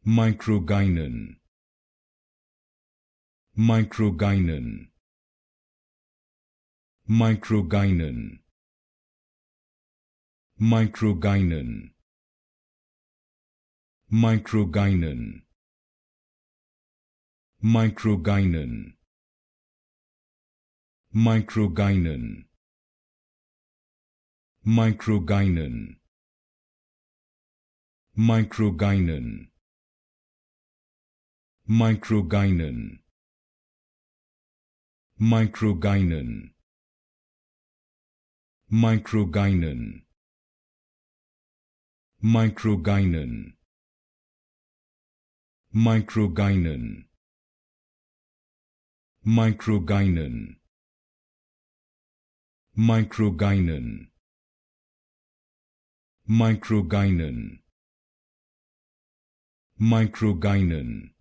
Microgynon. Microgynon. Microgynon. Microgynon. Microgynon. Microgynon. Microgynon. Microgynon. Microgynon. Microgynon. Microgynon. Microgynon. Microgynon. Microgynon. Microgynon. Microgynon. Microgynon. Microgynon.